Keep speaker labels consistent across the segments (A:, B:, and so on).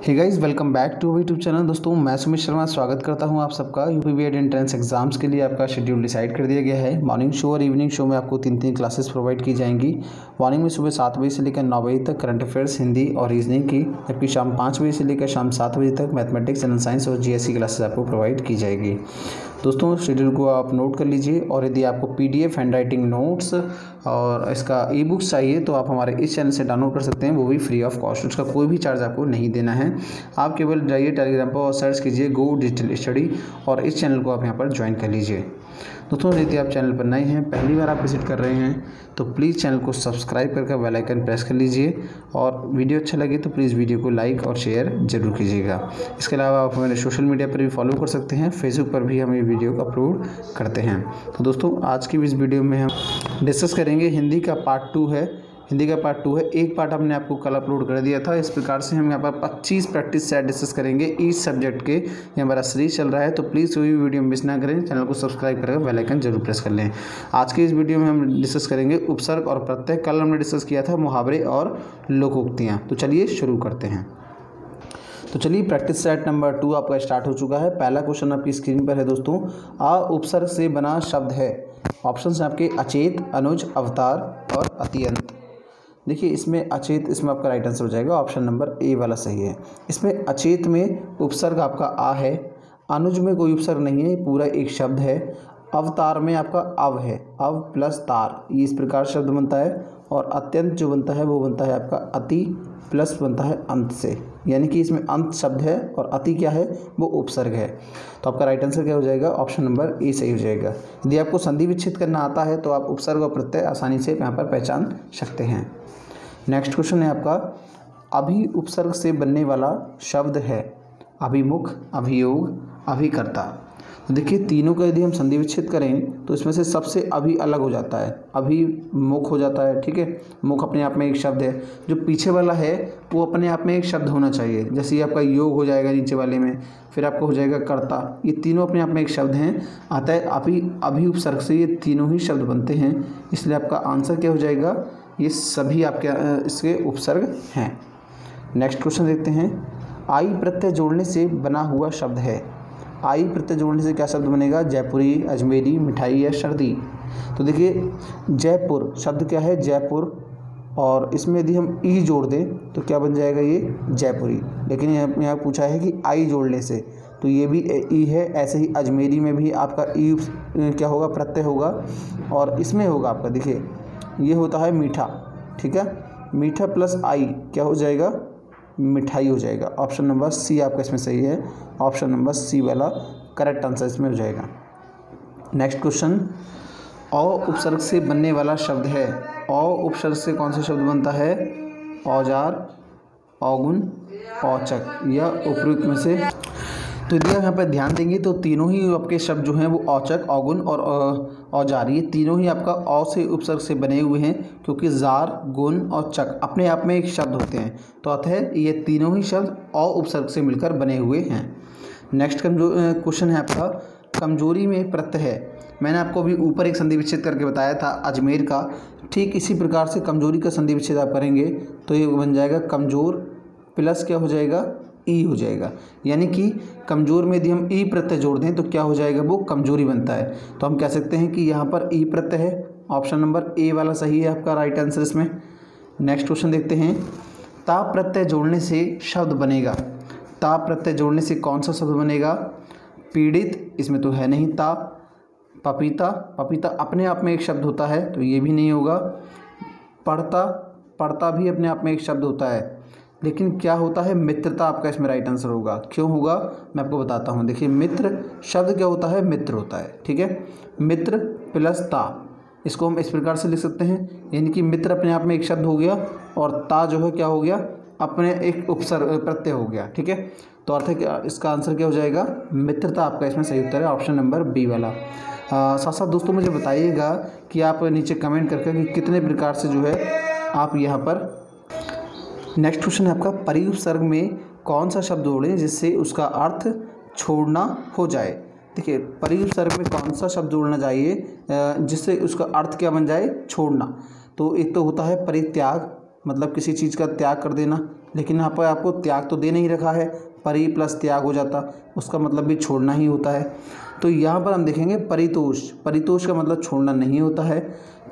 A: Hey guys, welcome back to YouTube channel. दोस्तों, मैं सुमित शर्मा स्वागत करता हूं आप सबका। यूपी बीएड एंट्रेंस एग्जाम्स के लिए आपका शेड्यूल डिसाइड कर दिया गया है। मॉर्निंग शो और इवनिंग शो में आपको तीन क्लासेस प्रोवाइड की जाएंगी। मॉर्निंग में सुबह 7 बजे से लेकर 9 बजे तक करंट अफेयर्स, हिंदी और रीजनिंग की, जबकि शाम 5 बजे से लेकर शाम 7 बजे तक मैथमेटिक्स, जनरल साइंस और जीएससी क्लासेस आपको प्रोवाइड की जाएगी। दोस्तों, शेड्यूल को आप नोट कर लीजिए और यदि आपको पीडीएफ, हैंड राइटिंग नोट्स और इसका ई बुक्स चाहिए तो आप हमारे इस चैनल से डाउनलोड कर सकते हैं, वो भी फ्री ऑफ कॉस्ट। उसका कोई भी चार्ज आपको नहीं देना है। आप केवल जाइए टेलीग्राम पर और सर्च कीजिए गो डिजिटल स्टडी और इस चैनल को आप यहाँ पर ज्वाइन कर लीजिए। दोस्तों, यदि आप चैनल पर नए हैं, पहली बार आप विजिट कर रहे हैं तो प्लीज़ चैनल को सब्सक्राइब करके बेल आइकन प्रेस कर लीजिए और वीडियो अच्छा लगे तो प्लीज़ वीडियो को लाइक और शेयर जरूर कीजिएगा। इसके अलावा आप हमें सोशल मीडिया पर भी फॉलो कर सकते हैं। फेसबुक पर भी हम ये वीडियो अपलोड करते हैं। तो दोस्तों, आज की इस वीडियो में हम डिस्कस करेंगे हिंदी का पार्ट 2 है। हिंदी का पार्ट 2 है। एक पार्ट हमने आपको कल अपलोड कर दिया था। इस प्रकार से हम यहाँ पर 25 प्रैक्टिस सेट डिस्कस करेंगे ईच सब्जेक्ट के। ये हमारा सीरीज चल रहा है, तो प्लीज़ कोई भी वीडियो मिस ना करें। चैनल को सब्सक्राइब करके बेल आइकन जरूर प्रेस कर लें। आज के इस वीडियो में हम डिस्कस करेंगे उपसर्ग और प्रत्यय। कल हमने डिस्कस किया था मुहावरे और लोकोक्तियाँ। तो चलिए शुरू करते हैं। तो चलिए, प्रैक्टिस सेट नंबर 2 आपका स्टार्ट हो चुका है। पहला क्वेश्चन आपकी स्क्रीन पर है दोस्तों। आ उपसर्ग से बना शब्द है। ऑप्शन हैं आपके अचेत, अनुज, अवतार और अत्यंत। देखिए, इसमें अचेत, इसमें आपका राइट आंसर हो जाएगा ऑप्शन नंबर ए वाला सही है। इसमें अचेत में उपसर्ग आपका आ है। अनुज में कोई उपसर्ग नहीं है, पूरा एक शब्द है। अवतार में आपका अव है, अव प्लस तार, ये इस प्रकार शब्द बनता है। और अत्यंत जो बनता है वो बनता है आपका अति प्लस बनता है अंत से, यानी कि इसमें अंत शब्द है और अति क्या है, वो उपसर्ग है। तो आपका राइट आंसर क्या हो जाएगा, ऑप्शन नंबर ए सही हो जाएगा। यदि आपको संधि विच्छेद करना आता है तो आप उपसर्ग और प्रत्यय आसानी से यहाँ पर पहचान सकते हैं। नेक्स्ट क्वेश्चन है आपका, अभि उपसर्ग से बनने वाला शब्द है। अभिमुख, अभियोग, अभिकर्ता। तो देखिए, तीनों का यदि हम संधि विच्छेद करें तो इसमें से सबसे अभी अलग हो जाता है, अभिमुख हो जाता है। ठीक है, मुख अपने आप में एक शब्द है। जो पीछे वाला है वो अपने आप में एक शब्द होना चाहिए। जैसे ये आपका योग हो जाएगा नीचे वाले में, फिर आपको हो जाएगा कर्ता। ये तीनों अपने आप में एक शब्द हैं। अतः अभि उपसर्ग से ये तीनों ही शब्द बनते हैं। इसलिए आपका आंसर क्या हो जाएगा, ये सभी आपके इसके उपसर्ग हैं। नेक्स्ट क्वेश्चन देखते हैं। आई प्रत्यय जोड़ने से बना हुआ शब्द है। आई प्रत्यय जोड़ने से क्या शब्द बनेगा, जयपुरी, अजमेरी, मिठाई या सर्दी। तो देखिए, जयपुर शब्द क्या है, जयपुर, और इसमें यदि हम ई जोड़ दें तो क्या बन जाएगा, ये जयपुरी। लेकिन यहाँ पूछा है कि आई जोड़ने से, तो ये भी ई है। ऐसे ही अजमेरी में भी आपका ई क्या होगा, प्रत्यय होगा। और इसमें होगा आपका, देखिए ये होता है मीठा। ठीक है, मीठा प्लस आई क्या हो जाएगा, मिठाई हो जाएगा। ऑप्शन नंबर सी आपका इसमें सही है। ऑप्शन नंबर सी वाला करेक्ट आंसर इसमें हो जाएगा। नेक्स्ट क्वेश्चन, अ उपसर्ग से बनने वाला शब्द है। अ उपसर्ग से कौन सा शब्द बनता है, औजार, औगुन, औचक या उपयुक्त में से। तो यदि आप यहाँ पर ध्यान देंगे तो तीनों ही आपके शब्द जो हैं वो औचक, औगुन और औजार, ये तीनों ही आपका औ से उपसर्ग से बने हुए हैं, क्योंकि जार, गुण और चक अपने आप में एक शब्द होते हैं। तो अतः ये तीनों ही शब्द औ उपसर्ग से मिलकर बने हुए हैं। नेक्स्ट क्वेश्चन है आपका, कमजोरी में प्रत्यय है। मैंने आपको अभी ऊपर एक संधि विच्छेद करके बताया था अजमेर का। ठीक इसी प्रकार से कमजोरी का संधि विच्छेद आप करेंगे तो ये बन जाएगा कमजोर प्लस क्या हो जाएगा, ई हो जाएगा। यानी कि कमजोर में यदि हम ई प्रत्यय जोड़ दें तो क्या हो जाएगा, वो कमजोरी बनता है। तो हम कह सकते हैं कि यहाँ पर ई प्रत्यय है। ऑप्शन नंबर ए वाला सही है आपका राइट आंसर इसमें। नेक्स्ट क्वेश्चन देखते हैं। ता प्रत्यय जोड़ने से शब्द बनेगा। ता प्रत्यय जोड़ने से कौन सा शब्द बनेगा, पीड़ित, इसमें तो है नहीं ता। पपीता, पपीता अपने आप में एक शब्द होता है तो ये भी नहीं होगा। पढ़ता, पढ़ता भी अपने आप में एक शब्द होता है, लेकिन क्या होता है, मित्रता आपका इसमें राइट आंसर होगा। क्यों होगा, मैं आपको बताता हूँ। देखिए, मित्र शब्द क्या होता है, मित्र होता है। ठीक है, मित्र प्लस ता, इसको हम इस प्रकार से लिख सकते हैं। यानी कि मित्र अपने आप में एक शब्द हो गया और ता जो है क्या हो गया, अपने एक उपसर्ग प्रत्यय हो गया। ठीक है, तो अर्थ है कि इसका आंसर क्या हो जाएगा, मित्रता आपका इसमें सही उत्तर है, ऑप्शन नंबर बी वाला। साथ साथ दोस्तों मुझे बताइएगा कि आप नीचे कमेंट करके कि कितने प्रकार से जो है आप यहाँ पर। नेक्स्ट क्वेश्चन है आपका, परिउपसर्ग में कौन सा शब्द जोड़ें जिससे उसका अर्थ छोड़ना हो जाए। देखिए, परिउपसर्ग में कौन सा शब्द जोड़ना चाहिए जिससे उसका अर्थ क्या बन जाए, छोड़ना। तो एक तो होता है परित्याग, मतलब किसी चीज़ का त्याग कर देना, लेकिन यहाँ पर आपको त्याग तो दे नहीं रखा है, परि प्लस त्याग हो जाता, उसका मतलब भी छोड़ना ही होता है। तो यहाँ पर हम देखेंगे परितोष, परितोष का मतलब छोड़ना नहीं होता है।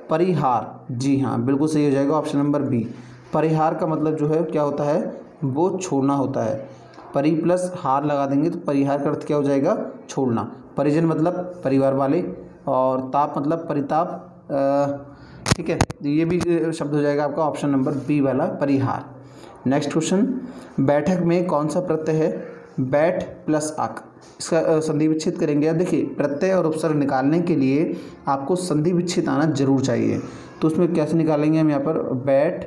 A: परिहार, जी हाँ बिल्कुल सही हो जाएगा ऑप्शन नंबर बी। परिहार का मतलब जो है क्या होता है, वो छोड़ना होता है। परि प्लस हार लगा देंगे तो परिहार का अर्थ क्या हो जाएगा, छोड़ना। परिजन मतलब परिवार वाले, और ताप मतलब परिताप, ठीक है, तो ये भी शब्द हो जाएगा आपका ऑप्शन नंबर बी वाला परिहार। नेक्स्ट क्वेश्चन, बैठक में कौन सा प्रत्यय है, बैठ प्लस अक, इसका संधि विच्छेद करेंगे। अब देखिए प्रत्यय और उपसर्ग निकालने के लिए आपको संधि विच्छेद आना जरूर चाहिए, तो उसमें कैसे निकालेंगे हम, यहाँ पर बैठ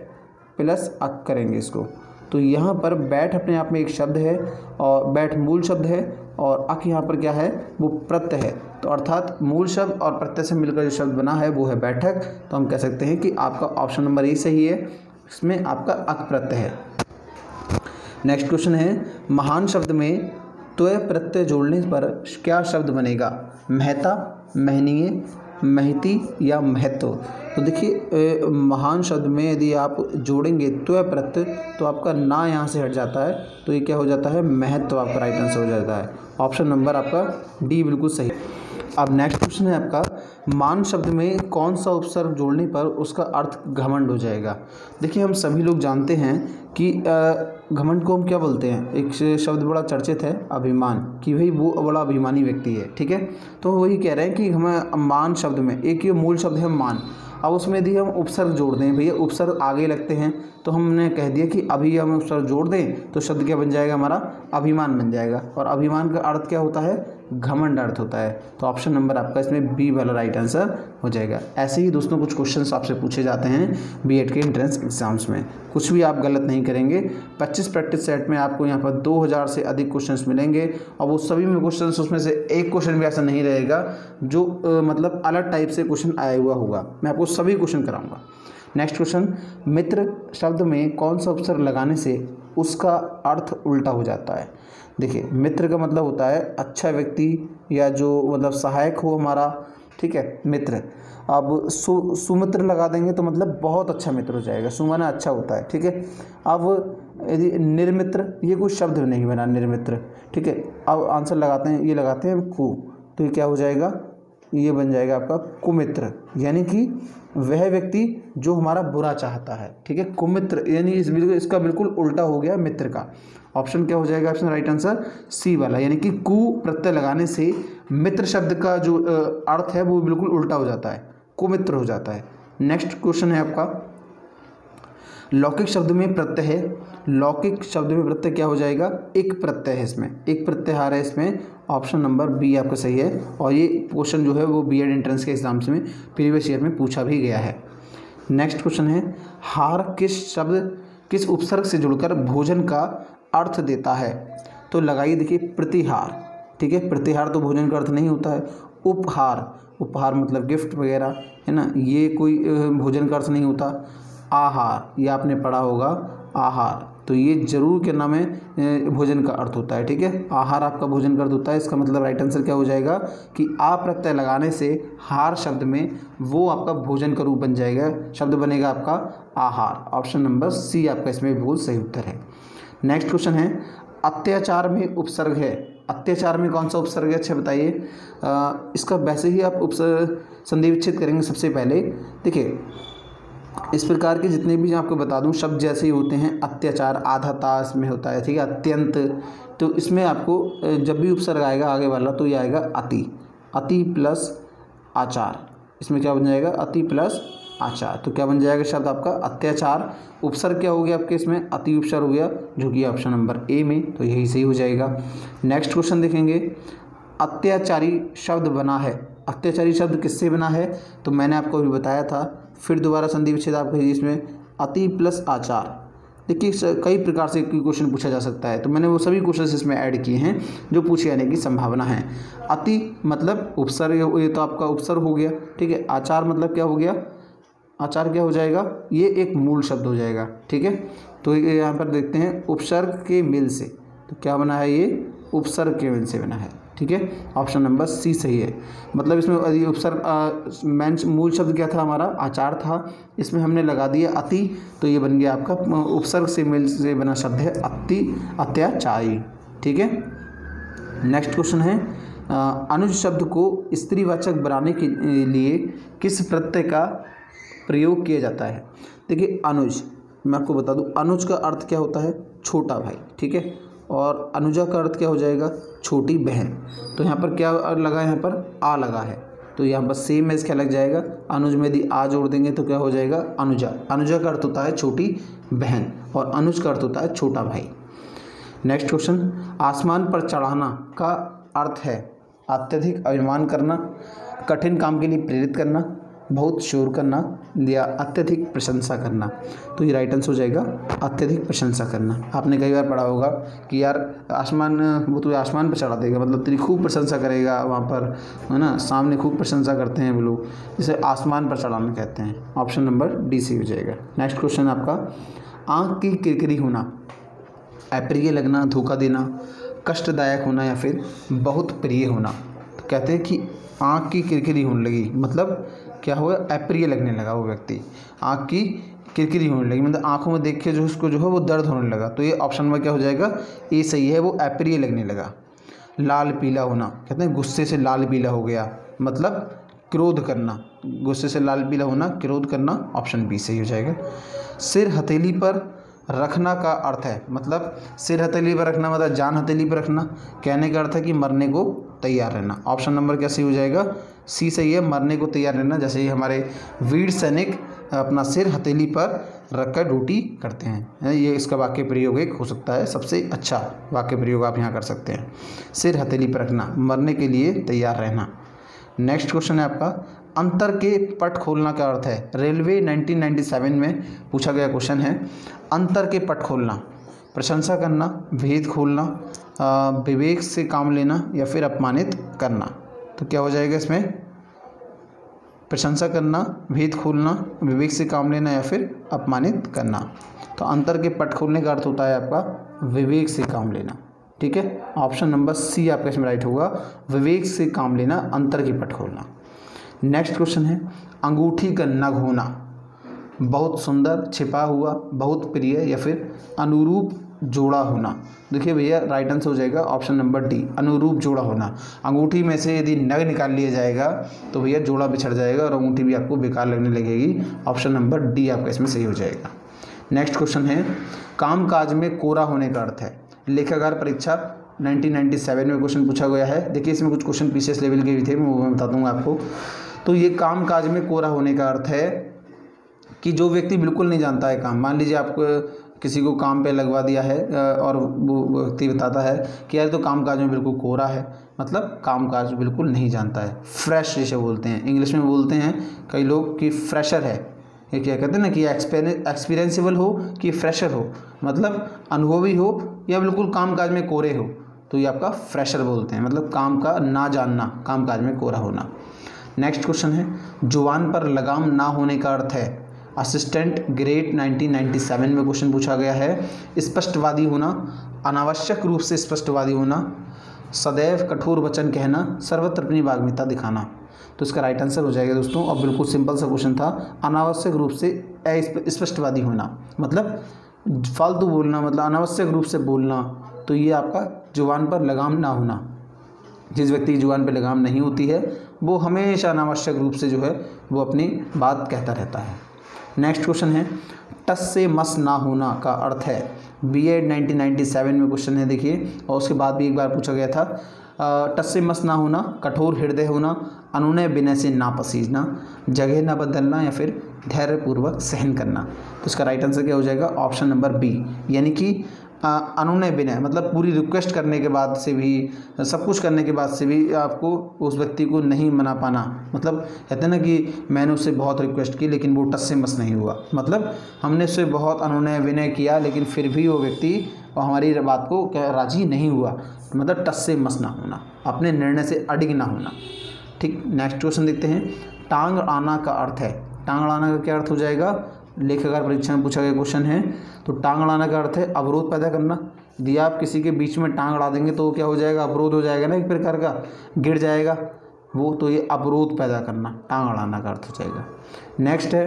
A: प्लस अक करेंगे इसको। तो यहाँ पर बैठ अपने आप में एक शब्द है, और बैठ मूल शब्द है, और अक यहाँ पर क्या है, वो प्रत्यय है। तो अर्थात मूल शब्द और प्रत्यय से मिलकर जो शब्द बना है वो है बैठक। तो हम कह सकते हैं कि आपका ऑप्शन नंबर ए सही है, इसमें आपका अक प्रत्यय है। नेक्स्ट क्वेश्चन है, महान शब्द में त्वय प्रत्यय जोड़ने पर क्या शब्द बनेगा, महता, महनीय, महती या महत्व। तो देखिए महान शब्द में यदि आप जोड़ेंगे त्वय प्रत्यय तो आपका ना यहाँ से हट जाता है, तो ये क्या हो जाता है, महत्व आपका राइट आंसर हो जाता है। ऑप्शन नंबर आपका डी बिल्कुल सही। अब नेक्स्ट क्वेश्चन है आपका, मान शब्द में कौन सा उपसर्ग जोड़ने पर उसका अर्थ घमंड हो जाएगा। देखिए हम सभी लोग जानते हैं कि घमंड को हम क्या बोलते हैं, एक शब्द बड़ा चर्चित है अभिमान, कि भाई वो बड़ा अभिमानी व्यक्ति है, ठीक है। तो वही कह रहे हैं कि हमें मान शब्द में एक ये मूल शब्द है मान, अब उसमें यदि हम उपसर्ग जोड़ दें, भैया उपसर्ग आगे लगते हैं, तो हमने कह दिया कि अभी हम उपसर्ग जोड़ दें तो शब्द क्या बन जाएगा, हमारा अभिमान बन जाएगा। और अभिमान का अर्थ क्या होता है, घमंड अर्थ होता है। तो ऑप्शन नंबर आपका इसमें बी वाला राइट आंसर हो जाएगा। ऐसे ही दोस्तों कुछ क्वेश्चंस आपसे पूछे जाते हैं बीएड के एंट्रेंस एग्जाम्स में, कुछ भी आप गलत नहीं करेंगे। 25 प्रैक्टिस सेट में आपको यहाँ पर 2000 से अधिक क्वेश्चंस मिलेंगे, और वो सभी में क्वेश्चंस, उसमें से एक क्वेश्चन भी ऐसा नहीं रहेगा जो मतलब अलग टाइप से क्वेश्चन आया हुआ होगा, मैं आपको सभी क्वेश्चन कराऊंगा। नेक्स्ट क्वेश्चन, मित्र शब्द में कौन सा उपसर्ग लगाने से उसका अर्थ उल्टा हो जाता है। देखिए मित्र का मतलब होता है अच्छा व्यक्ति, या जो मतलब सहायक हो हमारा, ठीक है, मित्र। अब सुमित्र लगा देंगे तो मतलब बहुत अच्छा मित्र हो जाएगा, सुमाना अच्छा होता है, ठीक है। अब यदि निर्मित्र, ये कोई शब्द नहीं बना निर्मित्र, ठीक है। अब आंसर लगाते हैं, ये लगाते हैं कु, तो ये क्या हो जाएगा, ये बन जाएगा आपका कुमित्र, यानी कि वह व्यक्ति जो हमारा बुरा चाहता है, ठीक है। कुमित्र यानी इसका बिल्कुल उल्टा हो गया मित्र का। ऑप्शन क्या हो जाएगा, ऑप्शन राइट आंसर सी वाला, यानी कि कु प्रत्यय लगाने से मित्र शब्द का जो अर्थ है वो बिल्कुल उल्टा हो जाता है, कुमित्र हो जाता है। नेक्स्ट क्वेश्चन है आपका, लौकिक शब्द में प्रत्यय है, लौकिक शब्द में प्रत्यय क्या हो जाएगा, एक प्रत्यय है, इसमें एक प्रत्याहार है इसमें। ऑप्शन नंबर बी आपका सही है, और ये क्वेश्चन जो है वो बीएड एंट्रेंस के एग्जाम्स में प्रीवियस ईयर में पूछा भी गया है। नेक्स्ट क्वेश्चन है, हार किस शब्द किस उपसर्ग से जुड़कर भोजन का अर्थ देता है। तो लगाइए, देखिए प्रतिहार, ठीक है, प्रतिहार तो भोजन का अर्थ नहीं होता है। उपहार, उपहार मतलब गिफ्ट वगैरह, है ना, ये कोई भोजन का अर्थ नहीं होता। आहार, ये आपने पढ़ा होगा आहार, तो ये जरूर क्या नाम है, भोजन का अर्थ होता है, ठीक है। आहार आपका भोजन का अर्थ होता है, इसका मतलब राइट आंसर क्या हो जाएगा कि आ प्रत्यय लगाने से हार शब्द में वो आपका भोजन का रूप बन जाएगा, शब्द बनेगा आपका आहार। ऑप्शन नंबर सी आपका इसमें बिल्कुल सही उत्तर है। नेक्स्ट क्वेश्चन है, अत्याचार में उपसर्ग है, अत्याचार में कौन सा उपसर्ग है, अच्छा बताइए। इसका वैसे ही आप उपसर्ग संधि विच्छेद करेंगे। सबसे पहले देखिए इस प्रकार के जितने भी आपको बता दूं शब्द जैसे ही होते हैं, अत्याचार आधा ता इसमें होता है, ठीक है, अत्यंत, तो इसमें आपको जब भी उपसर्ग आएगा आगे वाला तो ये आएगा अति, अति प्लस आचार, इसमें क्या बन जाएगा, अति प्लस आचार, तो क्या बन जाएगा शब्द आपका अत्याचार। उपसर्ग क्या हो गया आपके इसमें, अति उपसर्ग हो गया, जो कि ऑप्शन नंबर ए में, तो यही सही हो जाएगा। नेक्स्ट क्वेश्चन देखेंगे, अत्याचारी शब्द बना है, अत्याचारी शब्द किससे बना है, तो मैंने आपको अभी बताया था, फिर दोबारा संधि विच्छेद आप कहिए इसमें अति प्लस आचार। देखिए कई प्रकार से क्वेश्चन पूछा जा सकता है, तो मैंने वो सभी क्वेश्चन इसमें ऐड किए हैं जो पूछे जाने की संभावना है। अति मतलब उपसर्ग, ये तो आपका उपसर्ग हो गया, ठीक है। आचार मतलब क्या हो गया, आचार क्या हो जाएगा, ये एक मूल शब्द हो जाएगा, ठीक है। तो यहाँ पर देखते हैं उपसर्ग के मिल से, तो क्या बना है, ये उपसर्ग के मिल से बना है, ठीक है। ठीक है, ऑप्शन नंबर सी सही है। मतलब इसमें उपसर्ग मेन मूल शब्द क्या था हमारा, आचार था, इसमें हमने लगा दिया अति, तो ये बन गया आपका उपसर्ग से मेल से बना शब्द है अति, अत्याचारी। ठीक है, नेक्स्ट क्वेश्चन है अनुज शब्द को स्त्रीवाचक बनाने के लिए किस प्रत्यय का प्रयोग किया जाता है। देखिए अनुज, मैं आपको बता दूं अनुज का अर्थ क्या होता है, छोटा भाई। ठीक है, और अनुजा का अर्थ क्या हो जाएगा, छोटी बहन। तो यहाँ पर क्या लगा है, यहाँ पर आ लगा है, तो यहाँ पर सेम एज क्या लग जाएगा, अनुज में यदि आ जोड़ देंगे तो क्या हो जाएगा, अनुजा। अनुजा का अर्थ होता है छोटी बहन और अनुज का अर्थ होता है छोटा भाई। नेक्स्ट क्वेश्चन, आसमान पर चढ़ाना का अर्थ है अत्यधिक अभिमान करना, कठिन काम के लिए प्रेरित करना, बहुत शोर करना या अत्यधिक प्रशंसा करना। तो ये राइट आंसर हो जाएगा अत्यधिक प्रशंसा करना। आपने कई बार पढ़ा होगा कि यार आसमान, वो तो आसमान पर चढ़ा देगा, मतलब तेरी खूब प्रशंसा करेगा वहाँ पर, है ना, सामने खूब प्रशंसा करते हैं वो लोग, जिसे आसमान पर चढ़ाना कहते हैं। ऑप्शन नंबर डी सी हो जाएगा। नेक्स्ट क्वेश्चन आपका, आँख की किरकिरी होना, अप्रिय लगना, धोखा देना, कष्टदायक होना या फिर बहुत प्रिय होना। तो कहते हैं कि आँख की किरकिरी होने लगी, मतलब क्या हुआ, अप्रिय लगने लगा वो व्यक्ति, आँख की किरकिरी होने लगी, मतलब आँखों में देख के जो उसको जो है वो दर्द होने लगा। तो ये ऑप्शन में क्या हो जाएगा, ए सही है, वो अप्रिय लगने लगा। लाल पीला होना, कहते हैं गुस्से से लाल पीला हो गया, मतलब क्रोध करना, गुस्से से लाल पीला होना, क्रोध करना। ऑप्शन बी सही हो जाएगा। सिर हथेली पर रखना का अर्थ है, मतलब सिर हथेली पर रखना मतलब जान हथेली पर रखना, कहने का अर्थ है कि मरने को तैयार रहना। ऑप्शन नंबर क्या सही हो जाएगा, सी सही है, मरने को तैयार रहना। जैसे ही हमारे वीर सैनिक अपना सिर हथेली पर रखकर ड्यूटी करते हैं, ये इसका वाक्य प्रयोग एक हो सकता है, सबसे अच्छा वाक्य प्रयोग आप यहाँ कर सकते हैं, सिर हथेली पर रखना, मरने के लिए तैयार रहना। नेक्स्ट क्वेश्चन है आपका, अंतर के पट खोलना का अर्थ है। रेलवे 1997 में पूछा गया क्वेश्चन है, अंतर के पट खोलना, प्रशंसा करना, भेद खोलना, विवेक से काम लेना या फिर अपमानित करना। तो क्या हो जाएगा इसमें, प्रशंसा करना, भेद खोलना, विवेक से काम लेना या फिर अपमानित करना। तो अंतर के पट खोलने का अर्थ होता है आपका विवेक से काम लेना। ठीक है, ऑप्शन नंबर सी आपका इसमें राइट होगा, विवेक से काम लेना, अंतर की पट खोलना। नेक्स्ट क्वेश्चन है, अंगूठी का नग होना, बहुत सुंदर, छिपा हुआ, बहुत प्रिय या फिर अनुरूप जोड़ा होना। देखिए भैया राइट आंसर हो जाएगा ऑप्शन नंबर डी, अनुरूप जोड़ा होना। अंगूठी में से यदि नग निकाल लिया जाएगा तो भैया जोड़ा बिछड़ जाएगा और अंगूठी भी आपको बेकार लगने लगेगी। ऑप्शन नंबर डी आपका इसमें सही हो जाएगा। नेक्स्ट क्वेश्चन है, कामकाज में कोरा होने का अर्थ है। लेखाकार परीक्षा 1997 में क्वेश्चन पूछा गया है। देखिए इसमें कुछ क्वेश्चन पीसीएस लेवल के भी थे, मैं बता दूंगा आपको। तो ये कामकाज में कोरा होने का अर्थ है कि जो व्यक्ति बिल्कुल नहीं जानता है काम, मान लीजिए आपको किसी को काम पे लगवा दिया है और वो व्यक्ति बताता है कि यार तो कामकाज में बिल्कुल कोरा है, मतलब कामकाज बिल्कुल नहीं जानता है। फ्रेश जिसे बोलते हैं, इंग्लिश में बोलते हैं कई लोग कि फ्रेशर है, ये क्या कहते हैं ना कि एक्सपीरियंसेबल हो कि फ्रेशर हो, मतलब अनुभवी हो या बिल्कुल कामकाज में कोरे हो, तो ये आपका फ्रेशर बोलते हैं, मतलब काम का ना जानना, कामकाज में कोरा होना। नेक्स्ट क्वेश्चन है, जुबान पर लगाम ना होने का अर्थ है। असिस्टेंट ग्रेड 1997 में क्वेश्चन पूछा गया है। स्पष्टवादी होना, अनावश्यक रूप से स्पष्टवादी होना, सदैव कठोर वचन कहना, सर्वत्र अपनी वाग्मिता दिखाना। तो इसका राइट आंसर हो जाएगा दोस्तों, और बिल्कुल सिंपल सा क्वेश्चन था, अनावश्यक रूप से स्पष्टवादी होना, मतलब फालतू बोलना, मतलब अनावश्यक रूप से बोलना। तो ये आपका जुबान पर लगाम ना होना, जिस व्यक्ति की जुबान पर लगाम नहीं होती है वो हमेशा अनावश्यक रूप से जो है वो अपनी बात कहता रहता है। नेक्स्ट क्वेश्चन है, टस से मस ना होना का अर्थ है। बीएड 1997 में क्वेश्चन है देखिए, और उसके बाद भी एक बार पूछा गया था। टस से मस ना होना, कठोर हृदय होना, अनुनय विनय से ना पसीजना, जगह ना बदलना या फिर धैर्यपूर्वक सहन करना। तो इसका राइट आंसर क्या हो जाएगा, ऑप्शन नंबर बी, यानी कि अनुनय विनय, मतलब पूरी रिक्वेस्ट करने के बाद से भी, सब कुछ करने के बाद से भी आपको उस व्यक्ति को नहीं मना पाना, मतलब कहते हैं ना कि मैंने उससे बहुत रिक्वेस्ट की लेकिन वो टस से मस नहीं हुआ, मतलब हमने उससे बहुत अनुनय विनय किया लेकिन फिर भी वो व्यक्ति हमारी बात को राजी नहीं हुआ, मतलब टस से मस ना होना, अपने निर्णय से अडिग ना होना। ठीक, नेक्स्ट क्वेश्चन देखते हैं। टांग आना का अर्थ है। टांग अड़ाना का क्या अर्थ हो जाएगा, लेखाकार परीक्षा में पूछा गया क्वेश्चन है। तो टांग अड़ाना का अर्थ है अवरोध पैदा करना। यदि आप किसी के बीच में टांग अड़ा देंगे तो क्या हो जाएगा, अवरोध हो जाएगा ना, एक प्रकार का गिर जाएगा वो, तो ये अवरोध पैदा करना टांग अड़ाना का अर्थ हो जाएगा। नेक्स्ट है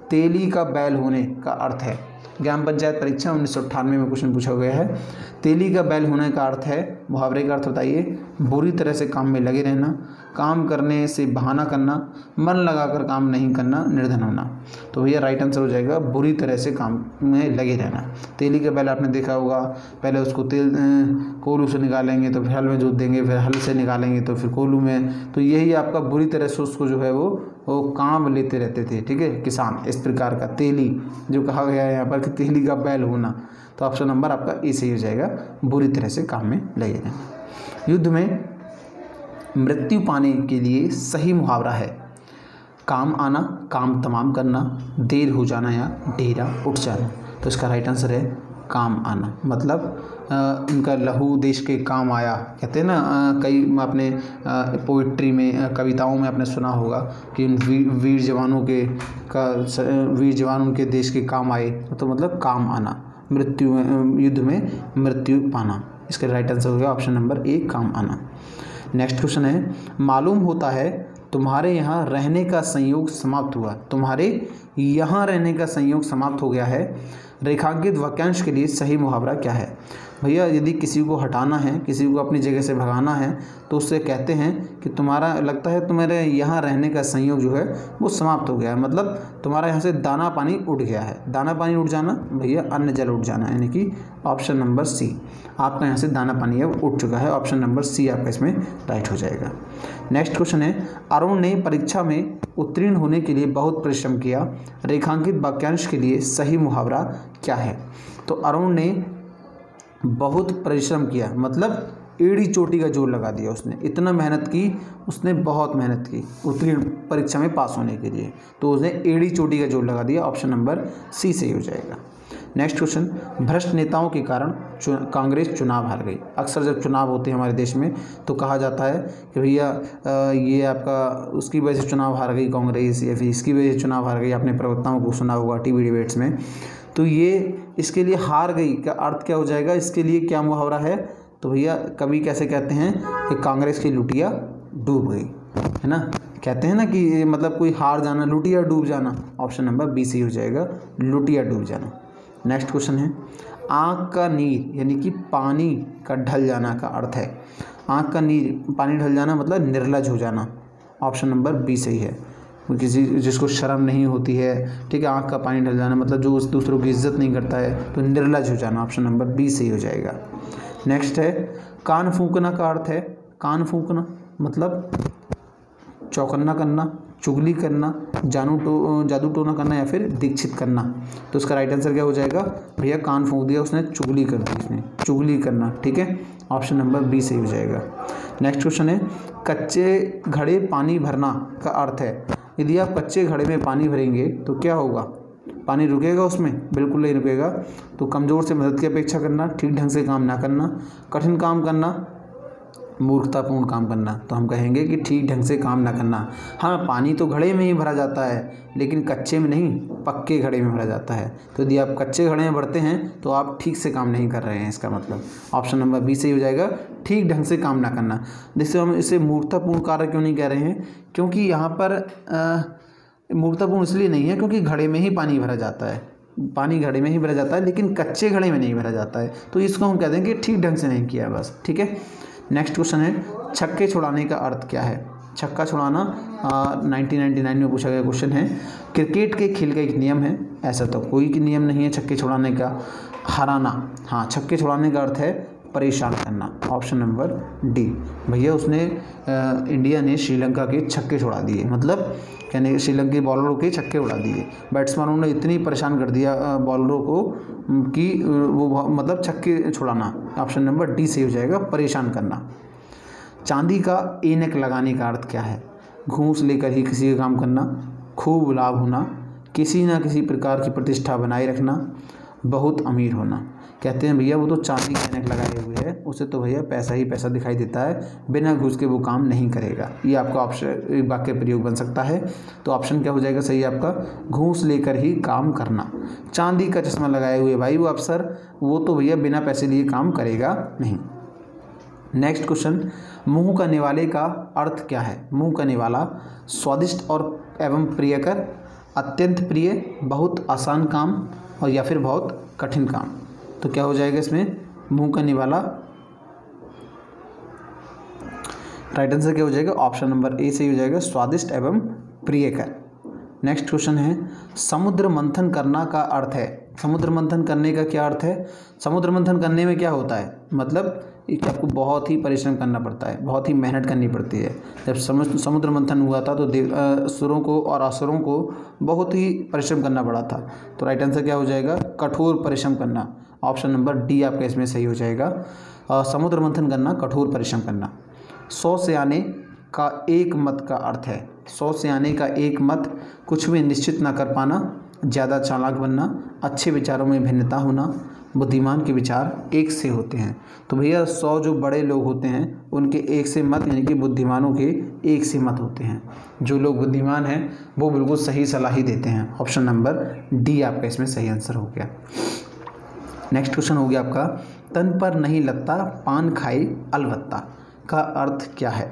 A: तेली का बैल होने का अर्थ है। ग्राम पंचायत परीक्षा 1998 में क्वेश्चन पूछा गया है। तेली का बैल होने का अर्थ है, मुहावरे का अर्थ बताइए। बुरी तरह से काम में लगे रहना, काम करने से बहाना करना, मन लगाकर काम नहीं करना, निर्धन होना। तो भैया राइट आंसर हो जाएगा बुरी तरह से काम में लगे रहना। तेली का बैल आपने देखा होगा, पहले उसको कोल्हू से निकालेंगे तो फिर हल में जोत देंगे, फिर हल से निकालेंगे तो फिर कोल्हू में, तो यही आपका बुरी तरह से उसको जो है वो काम लेते रहते थे, ठीक है, किसान। इस प्रकार का तेली जो कहा गया है यहाँ पर कि तेली का बैल होना, तो ऑप्शन नंबर आपका ए सही हो जाएगा, बुरी तरह से काम में लगे रहना। युद्ध में मृत्यु पाने के लिए सही मुहावरा है काम आना, काम तमाम करना, देर हो जाना या डेरा उठ जाना। तो इसका राइट आंसर है काम आना। मतलब उनका लहू देश के काम आया, कहते हैं ना, कई आपने पोइट्री में, कविताओं में आपने सुना होगा कि उन वीर जवानों के वीर जवान उनके देश के काम आए, तो मतलब काम आना, मृत्यु युद्ध में मृत्यु पाना। इसका राइट आंसर हो गया ऑप्शन नंबर ए काम आना। नेक्स्ट क्वेश्चन है मालूम होता है तुम्हारे यहाँ रहने का संयोग समाप्त हुआ। तुम्हारे यहाँ रहने का संयोग समाप्त हो गया है, रेखांकित वाक्यांश के लिए सही मुहावरा क्या है। भैया यदि किसी को हटाना है, किसी को अपनी जगह से भगाना है, तो उससे कहते हैं कि तुम्हारा लगता है तुम्हारे यहाँ रहने का संयोग जो है वो समाप्त हो गया है, मतलब तुम्हारा यहाँ से दाना पानी उठ गया है। दाना पानी उठ जाना भैया अन्न जल उठ जाना, यानी कि ऑप्शन नंबर सी आपका यहाँ से दाना पानी अब उठ चुका है, ऑप्शन नंबर सी आपका इसमें राइट हो जाएगा। नेक्स्ट क्वेश्चन है अरुण ने परीक्षा में उत्तीर्ण होने के लिए बहुत परिश्रम किया, रेखांकित वाक्यांश के लिए सही मुहावरा क्या है। तो अरुण ने बहुत परिश्रम किया, मतलब एड़ी चोटी का जोर लगा दिया उसने, इतना मेहनत की उसने, बहुत मेहनत की उत्तीर्ण परीक्षा में पास होने के लिए, तो उसने एड़ी चोटी का जोर लगा दिया, ऑप्शन नंबर सी सही हो जाएगा। नेक्स्ट क्वेश्चन भ्रष्ट नेताओं के कारण कांग्रेस चुनाव हार गई। अक्सर जब चुनाव होते हैं हमारे देश में तो कहा जाता है कि भैया ये आपका उसकी वजह से चुनाव हार गई कांग्रेस, या फिर इसकी वजह से चुनाव हार गई। आपने प्रवक्ताओं को सुना होगा टीवी डिबेट्स में। तो ये इसके लिए हार गई का अर्थ क्या हो जाएगा, इसके लिए क्या मुहावरा है। तो भैया कभी कैसे कहते हैं कि कांग्रेस की लुटिया डूब गई, है ना, कहते हैं ना कि मतलब कोई हार जाना, लुटिया डूब जाना, ऑप्शन नंबर बी सी हो जाएगा, लुटिया डूब जाना। नेक्स्ट क्वेश्चन है आँख का नीर यानी कि पानी का ढल जाना का अर्थ है। आँख का नीर पानी ढल जाना मतलब निर्लज हो जाना, ऑप्शन नंबर बी सही है। किसी जिसको शर्म नहीं होती है, ठीक है, आँख का पानी ढल जाना मतलब जो उस दूसरों की इज्जत नहीं करता है, तो निर्लज हो जाना, ऑप्शन नंबर बी सही हो जाएगा। नेक्स्ट है कान फूंकना का अर्थ है। कान फूंकना मतलब चौकन्ना करना, चुगली करना, जादू टोना करना या फिर दीक्षित करना। तो इसका राइट आंसर क्या हो जाएगा भैया, कान फूंक दिया उसने, चुगली कर दी इसने, चुगली करना, ठीक है, ऑप्शन नंबर बी सही हो जाएगा। नेक्स्ट क्वेश्चन है कच्चे घड़े पानी भरना का अर्थ है। यदि आप कच्चे घड़े में पानी भरेंगे तो क्या होगा, पानी रुकेगा उसमें, बिल्कुल नहीं रुकेगा। तो कमज़ोर से मदद की अपेक्षा करना, ठीक ढंग से काम ना करना, कठिन काम करना, मूर्खतापूर्ण काम करना। तो हम कहेंगे कि ठीक ढंग से काम ना करना। हाँ, पानी तो घड़े में ही भरा जाता है लेकिन कच्चे में नहीं, पक्के घड़े में भरा जाता है। तो यदि आप कच्चे घड़े में भरते हैं तो आप ठीक से काम नहीं कर रहे हैं, इसका मतलब ऑप्शन नंबर बी सही हो जाएगा, ठीक ढंग से काम ना करना। जिससे हम इसे मूर्खतापूर्ण कार्य क्यों नहीं कह रहे हैं, क्योंकि यहाँ पर मूर्खतापूर्ण इसलिए नहीं है क्योंकि घड़े में ही पानी भरा जाता है, पानी घड़े में ही भरा जाता है लेकिन कच्चे घड़े में नहीं भरा जाता है। तो इसको हम कह देंगे ठीक ढंग से नहीं किया बस, ठीक है। नेक्स्ट क्वेश्चन है छक्के छुड़ाने का अर्थ क्या है। छक्का छुड़ाना 1999 में पूछा गया क्वेश्चन है। क्रिकेट के खेल का एक नियम है, ऐसा तो कोई नियम नहीं है छक्के छुड़ाने का। हराना, हाँ, छक्के छुड़ाने का अर्थ है परेशान करना, ऑप्शन नंबर डी। भैया उसने इंडिया ने श्रीलंका के छक्के छुड़ा दिए, मतलब कहने श्रीलंकी बॉलरों के छक्के उड़ा दिए। बैट्समैनों ने इतनी परेशान कर दिया बॉलरों को कि वो मतलब छक्के छुड़ाना, ऑप्शन नंबर डी सही हो जाएगा, परेशान करना। चांदी का ऐनक लगाने का अर्थ क्या है। घूस लेकर ही किसी का काम करना, खूब लाभ होना, किसी न किसी प्रकार की प्रतिष्ठा बनाए रखना, बहुत अमीर होना। कहते हैं भैया वो तो चांदी की ऐनक लगाए हुए है, उसे तो भैया पैसा ही पैसा दिखाई देता है, बिना घूस के वो काम नहीं करेगा। ये आपका ऑप्शन वाक्य प्रयोग बन सकता है। तो ऑप्शन क्या हो जाएगा सही आपका, घूस लेकर ही काम करना। चांदी का चश्मा लगाए हुए भाई वो अफसर, वो तो भैया बिना पैसे लिए काम करेगा नहीं। नेक्स्ट क्वेश्चन, मुंह का निवाले का अर्थ क्या है? मुंह का निवाला स्वादिष्ट और एवं प्रियकर, अत्यंत प्रिय, बहुत आसान काम और या फिर बहुत कठिन काम। तो क्या हो जाएगा इसमें, मुंह का निवाला राइट आंसर क्या हो जाएगा, ऑप्शन नंबर ए सही हो जाएगा, स्वादिष्ट एवं प्रियकर। नेक्स्ट क्वेश्चन है, समुद्र मंथन करना का अर्थ है? समुद्र मंथन करने का क्या अर्थ है? समुद्र मंथन करने में क्या होता है, मतलब कि आपको बहुत ही परिश्रम करना पड़ता है, बहुत ही मेहनत करनी पड़ती है। जब समुद्र मंथन हुआ था तो असुरों को और असुरों को बहुत ही परिश्रम करना पड़ा था। तो राइट आंसर क्या हो जाएगा, कठोर परिश्रम करना। ऑप्शन नंबर डी आपका इसमें सही हो जाएगा, समुद्र मंथन करना, कठोर परिश्रम करना। 100 से आने का एक मत का अर्थ है? 100 से आने का एक मत, कुछ भी निश्चित ना कर पाना, ज़्यादा चालाक बनना, अच्छे विचारों में भिन्नता होना, बुद्धिमान के विचार एक से होते हैं। तो भैया 100 जो बड़े लोग होते हैं उनके एक से मत, यानी कि बुद्धिमानों के एक से मत होते हैं। जो लोग बुद्धिमान हैं वो बिल्कुल सही सलाह ही देते हैं। ऑप्शन नंबर डी आपका इसमें सही आंसर हो गया। नेक्स्ट क्वेश्चन हो गया आपका, तन पर नहीं लगता पान खाए अलबत्ता का अर्थ क्या है?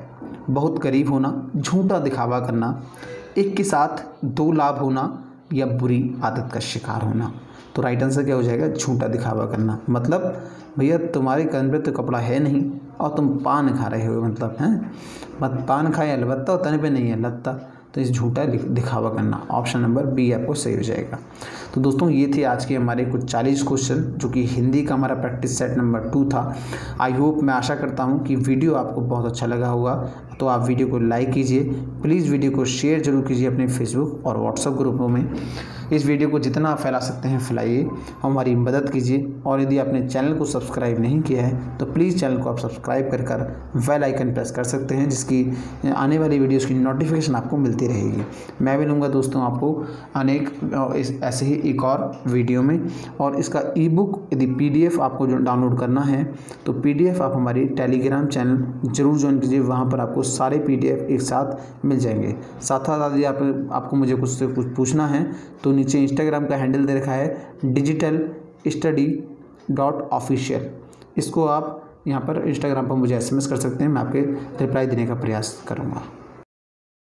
A: बहुत करीब होना, झूठा दिखावा करना, एक के साथ दो लाभ होना या बुरी आदत का शिकार होना। तो राइट आंसर क्या हो जाएगा, झूठा दिखावा करना। मतलब भैया तुम्हारे कान पे तो कपड़ा है नहीं और तुम पान खा रहे हो, मतलब हैं, मत पान खाए अलबत्ता और तन पे नहीं है लत्ता, तो इस झूठा दिखावा करना। ऑप्शन नंबर बी आपको सही हो जाएगा। तो दोस्तों ये थे आज के हमारे कुछ 40 क्वेश्चन, जो कि हिंदी का हमारा प्रैक्टिस सेट नंबर 2 था। आई होप, मैं आशा करता हूँ कि वीडियो आपको बहुत अच्छा लगा होगा। तो आप वीडियो को लाइक कीजिए, प्लीज़ वीडियो को शेयर जरूर कीजिए अपने फेसबुक और व्हाट्सएप ग्रुपों में। इस वीडियो को जितना आप फैला सकते हैं फैलाइए, हमारी मदद कीजिए। और यदि आपने चैनल को सब्सक्राइब नहीं किया है तो प्लीज़ चैनल को आप सब्सक्राइब कर बेल आइकन प्रेस कर सकते हैं, जिसकी आने वाली वीडियोज़ की नोटिफिकेशन आपको मिलती रहेगी। मैं भी लूँगा दोस्तों आपको अनेक ऐसे ही एक और वीडियो में। और इसका ई बुक यदि PDF आपको जो डाउनलोड करना है तो PDF आप हमारी टेलीग्राम चैनल जरूर ज्वाइन कीजिए, वहाँ पर आपको सारे PDF एक साथ मिल जाएंगे। साथ साथ यदि आपको मुझे कुछ से कुछ पूछना है तो नीचे इंस्टाग्राम का हैंडल दे रखा है digitalstudy.official, इसको आप यहाँ पर इंस्टाग्राम पर मुझे SMS कर सकते हैं, मैं आपके रिप्लाई देने का प्रयास करूँगा।